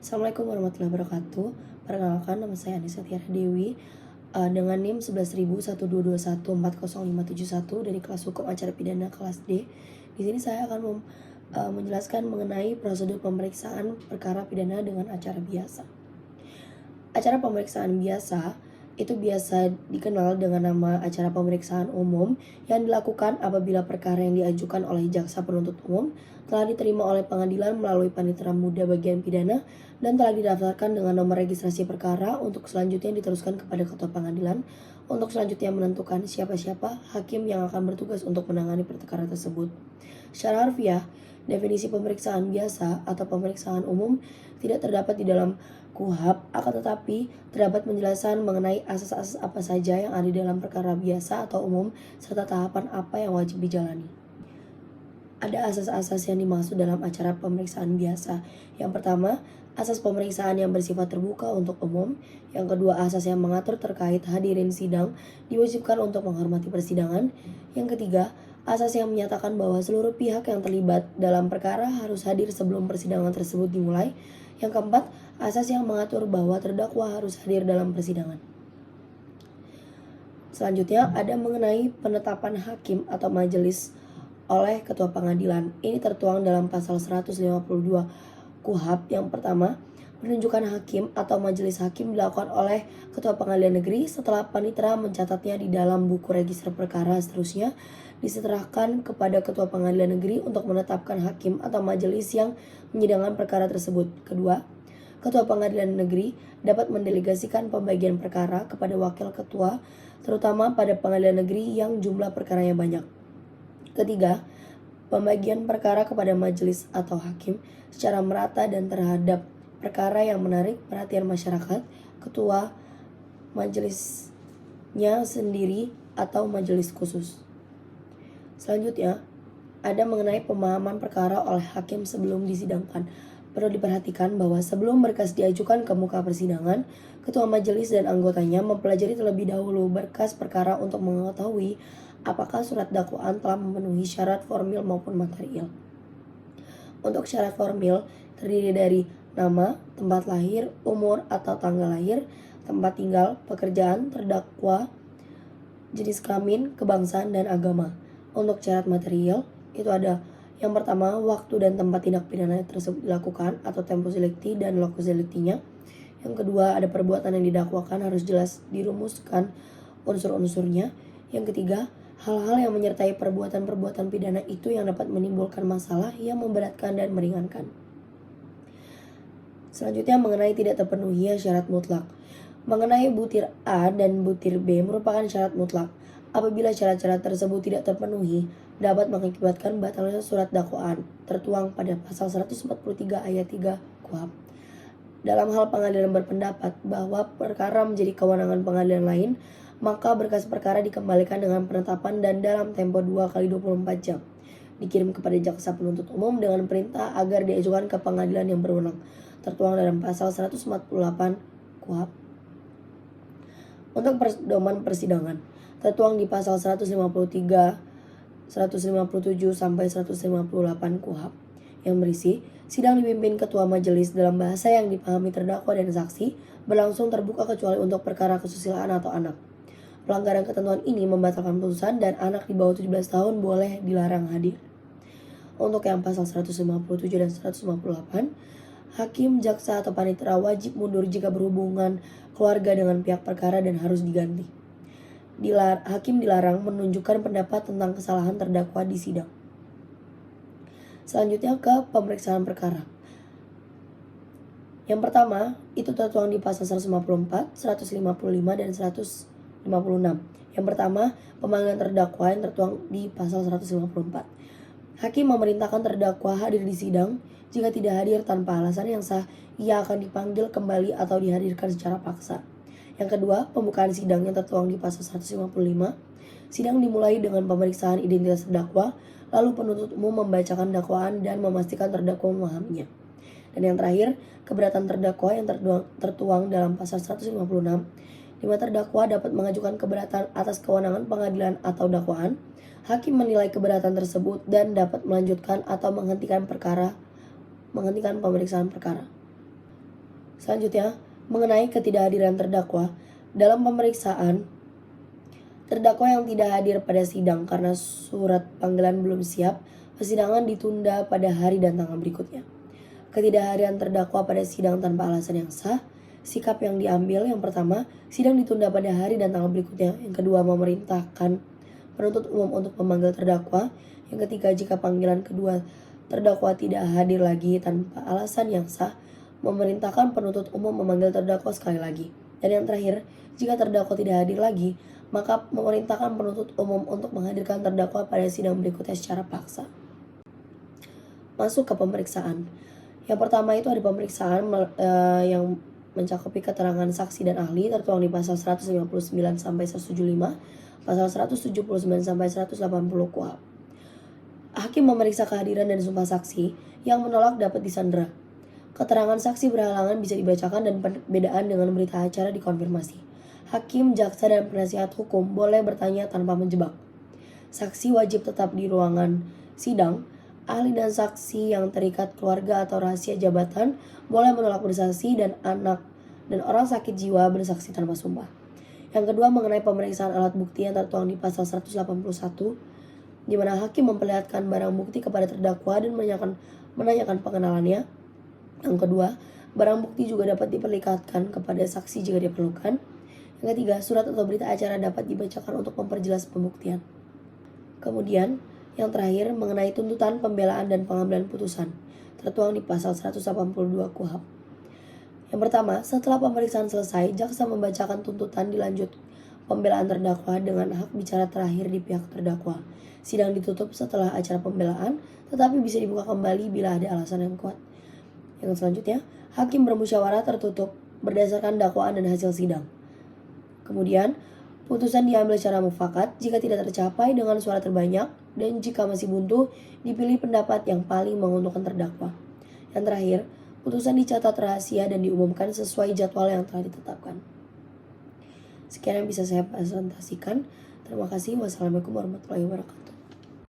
Assalamualaikum warahmatullahi wabarakatuh. Perkenalkan, nama saya Anissa Tiara Dewi dengan NIM 11.122140571 dari kelas Hukum Acara Pidana kelas D. Di sini saya akan menjelaskan mengenai prosedur pemeriksaan perkara pidana dengan acara biasa. Acara pemeriksaan biasa itu biasa dikenal dengan nama acara pemeriksaan umum yang dilakukan apabila perkara yang diajukan oleh jaksa penuntut umum telah diterima oleh pengadilan melalui panitera muda bagian pidana dan telah didaftarkan dengan nomor registrasi perkara untuk selanjutnya diteruskan kepada ketua pengadilan untuk selanjutnya menentukan siapa-siapa hakim yang akan bertugas untuk menangani perkara tersebut. Secara harfiah, definisi pemeriksaan biasa atau pemeriksaan umum tidak terdapat di dalam KUHP, akan tetapi terdapat penjelasan mengenai asas-asas apa saja yang ada dalam perkara biasa atau umum serta tahapan apa yang wajib dijalani. Ada asas-asas yang dimaksud dalam acara pemeriksaan biasa. Yang pertama, asas pemeriksaan yang bersifat terbuka untuk umum. Yang kedua, asas yang mengatur terkait hadirin sidang diwajibkan untuk menghormati persidangan. Yang ketiga, asas yang menyatakan bahwa seluruh pihak yang terlibat dalam perkara harus hadir sebelum persidangan tersebut dimulai. Yang keempat, asas yang mengatur bahwa terdakwa harus hadir dalam persidangan. Selanjutnya ada mengenai penetapan hakim atau majelis oleh ketua pengadilan. Ini tertuang dalam pasal 152 KUHP. Yang pertama, penunjukan hakim atau majelis hakim dilakukan oleh ketua pengadilan negeri setelah panitera mencatatnya di dalam buku register perkara. Seterusnya diserahkan kepada ketua pengadilan negeri untuk menetapkan hakim atau majelis yang menyidangkan perkara tersebut. Kedua, ketua pengadilan negeri dapat mendelegasikan pembagian perkara kepada wakil ketua, terutama pada pengadilan negeri yang jumlah perkaranya banyak. Ketiga, pembagian perkara kepada majelis atau hakim secara merata dan terhadap perkara yang menarik perhatian masyarakat, ketua majelisnya sendiri atau majelis khusus. Selanjutnya, ada mengenai pemahaman perkara oleh hakim sebelum disidangkan. Perlu diperhatikan bahwa sebelum berkas diajukan ke muka persidangan, ketua majelis dan anggotanya mempelajari terlebih dahulu berkas perkara untuk mengetahui apakah surat dakwaan telah memenuhi syarat formil maupun material. Untuk syarat formil terdiri dari nama, tempat lahir, umur atau tanggal lahir, tempat tinggal, pekerjaan, terdakwa, jenis kelamin, kebangsaan, dan agama. Untuk syarat material itu ada yang pertama, waktu dan tempat tindak pidana tersebut dilakukan atau tempus delicti dan locus delictinya. Yang kedua, ada perbuatan yang didakwakan harus jelas dirumuskan unsur-unsurnya. Yang ketiga, hal-hal yang menyertai perbuatan-perbuatan pidana itu yang dapat menimbulkan masalah yang memberatkan dan meringankan. Selanjutnya mengenai tidak terpenuhi syarat mutlak. Mengenai butir A dan butir B merupakan syarat mutlak. Apabila syarat-syarat tersebut tidak terpenuhi, dapat mengakibatkan batalnya surat dakwaan, tertuang pada pasal 143 ayat 3 KUHP. Dalam hal pengadilan berpendapat bahwa perkara menjadi kewenangan pengadilan lain, maka berkas perkara dikembalikan dengan penetapan dan dalam tempo 2 kali 24 jam. Dikirim kepada jaksa penuntut umum dengan perintah agar diajukan ke pengadilan yang berwenang, tertuang dalam pasal 148 KUHP. Untuk pedoman persidangan, tertuang di pasal 153, 157 sampai 158 KUHP yang berisi sidang dipimpin ketua majelis dalam bahasa yang dipahami terdakwa dan saksi, berlangsung terbuka kecuali untuk perkara kesusilaan atau anak. Pelanggaran ketentuan ini membatalkan putusan dan anak di bawah 17 tahun boleh dilarang hadir. Untuk yang pasal 157 dan 158, hakim, jaksa, atau panitera wajib mundur jika berhubungan keluarga dengan pihak perkara dan harus diganti. Hakim dilarang menunjukkan pendapat tentang kesalahan terdakwa di sidang. Selanjutnya ke pemeriksaan perkara. Yang pertama, itu tertuang di pasal 154, 155, dan 156. Yang pertama, pemanggilan terdakwa yang tertuang di pasal 154. Hakim memerintahkan terdakwa hadir di sidang. Jika tidak hadir tanpa alasan yang sah, ia akan dipanggil kembali atau dihadirkan secara paksa. Yang kedua, pembukaan sidang yang tertuang di pasal 155. Sidang dimulai dengan pemeriksaan identitas terdakwa, lalu penuntut umum membacakan dakwaan dan memastikan terdakwa memahaminya. Dan yang terakhir, keberatan terdakwa yang tertuang dalam pasal 156, di mana terdakwa dapat mengajukan keberatan atas kewenangan pengadilan atau dakwaan. Hakim menilai keberatan tersebut dan dapat melanjutkan atau menghentikan pemeriksaan perkara. Selanjutnya, mengenai ketidakhadiran terdakwa. Dalam pemeriksaan, terdakwa yang tidak hadir pada sidang karena surat panggilan belum siap, persidangan ditunda pada hari dan tanggal berikutnya. Ketidakhadiran terdakwa pada sidang tanpa alasan yang sah. Sikap yang diambil, yang pertama, sidang ditunda pada hari dan tanggal berikutnya. Yang kedua, memerintahkan penuntut umum untuk memanggil terdakwa. Yang ketiga, jika panggilan kedua terdakwa tidak hadir lagi tanpa alasan yang sah, memerintahkan penuntut umum memanggil terdakwa sekali lagi. Dan yang terakhir, jika terdakwa tidak hadir lagi, maka memerintahkan penuntut umum untuk menghadirkan terdakwa pada sidang berikutnya secara paksa. Masuk ke pemeriksaan. Yang pertama itu ada pemeriksaan yang mencakupi keterangan saksi dan ahli, tertuang di pasal 159 sampai 175, pasal 179 sampai 180 KUHP. Hakim memeriksa kehadiran dan sumpah saksi, yang menolak dapat disandera. Keterangan saksi berhalangan bisa dibacakan dan perbedaan dengan berita acara dikonfirmasi. Hakim, jaksa, dan penasihat hukum boleh bertanya tanpa menjebak. Saksi wajib tetap di ruangan sidang. Ahli dan saksi yang terikat keluarga atau rahasia jabatan boleh menolak bersaksi, dan anak dan orang sakit jiwa bersaksi tanpa sumpah. Yang kedua, mengenai pemeriksaan alat bukti yang tertuang di pasal 181, di mana hakim memperlihatkan barang bukti kepada terdakwa dan menanyakan pengenalannya. Yang kedua, barang bukti juga dapat diperlihatkan kepada saksi jika diperlukan. Yang ketiga, surat atau berita acara dapat dibacakan untuk memperjelas pembuktian. Kemudian, yang terakhir, mengenai tuntutan, pembelaan, dan pengambilan putusan, tertuang di pasal 182 KUHP. Yang pertama, setelah pemeriksaan selesai, jaksa membacakan tuntutan, dilanjut pembelaan terdakwa dengan hak bicara terakhir di pihak terdakwa. Sidang ditutup setelah acara pembelaan, tetapi bisa dibuka kembali bila ada alasan yang kuat. Yang selanjutnya, hakim bermusyawarah tertutup berdasarkan dakwaan dan hasil sidang. Kemudian, putusan diambil secara mufakat jika tidak tercapai dengan suara terbanyak, dan jika masih buntu, dipilih pendapat yang paling menguntungkan terdakwa. Yang terakhir, putusan dicatat rahasia dan diumumkan sesuai jadwal yang telah ditetapkan. Sekian yang bisa saya presentasikan. Terima kasih. Wassalamualaikum warahmatullahi wabarakatuh.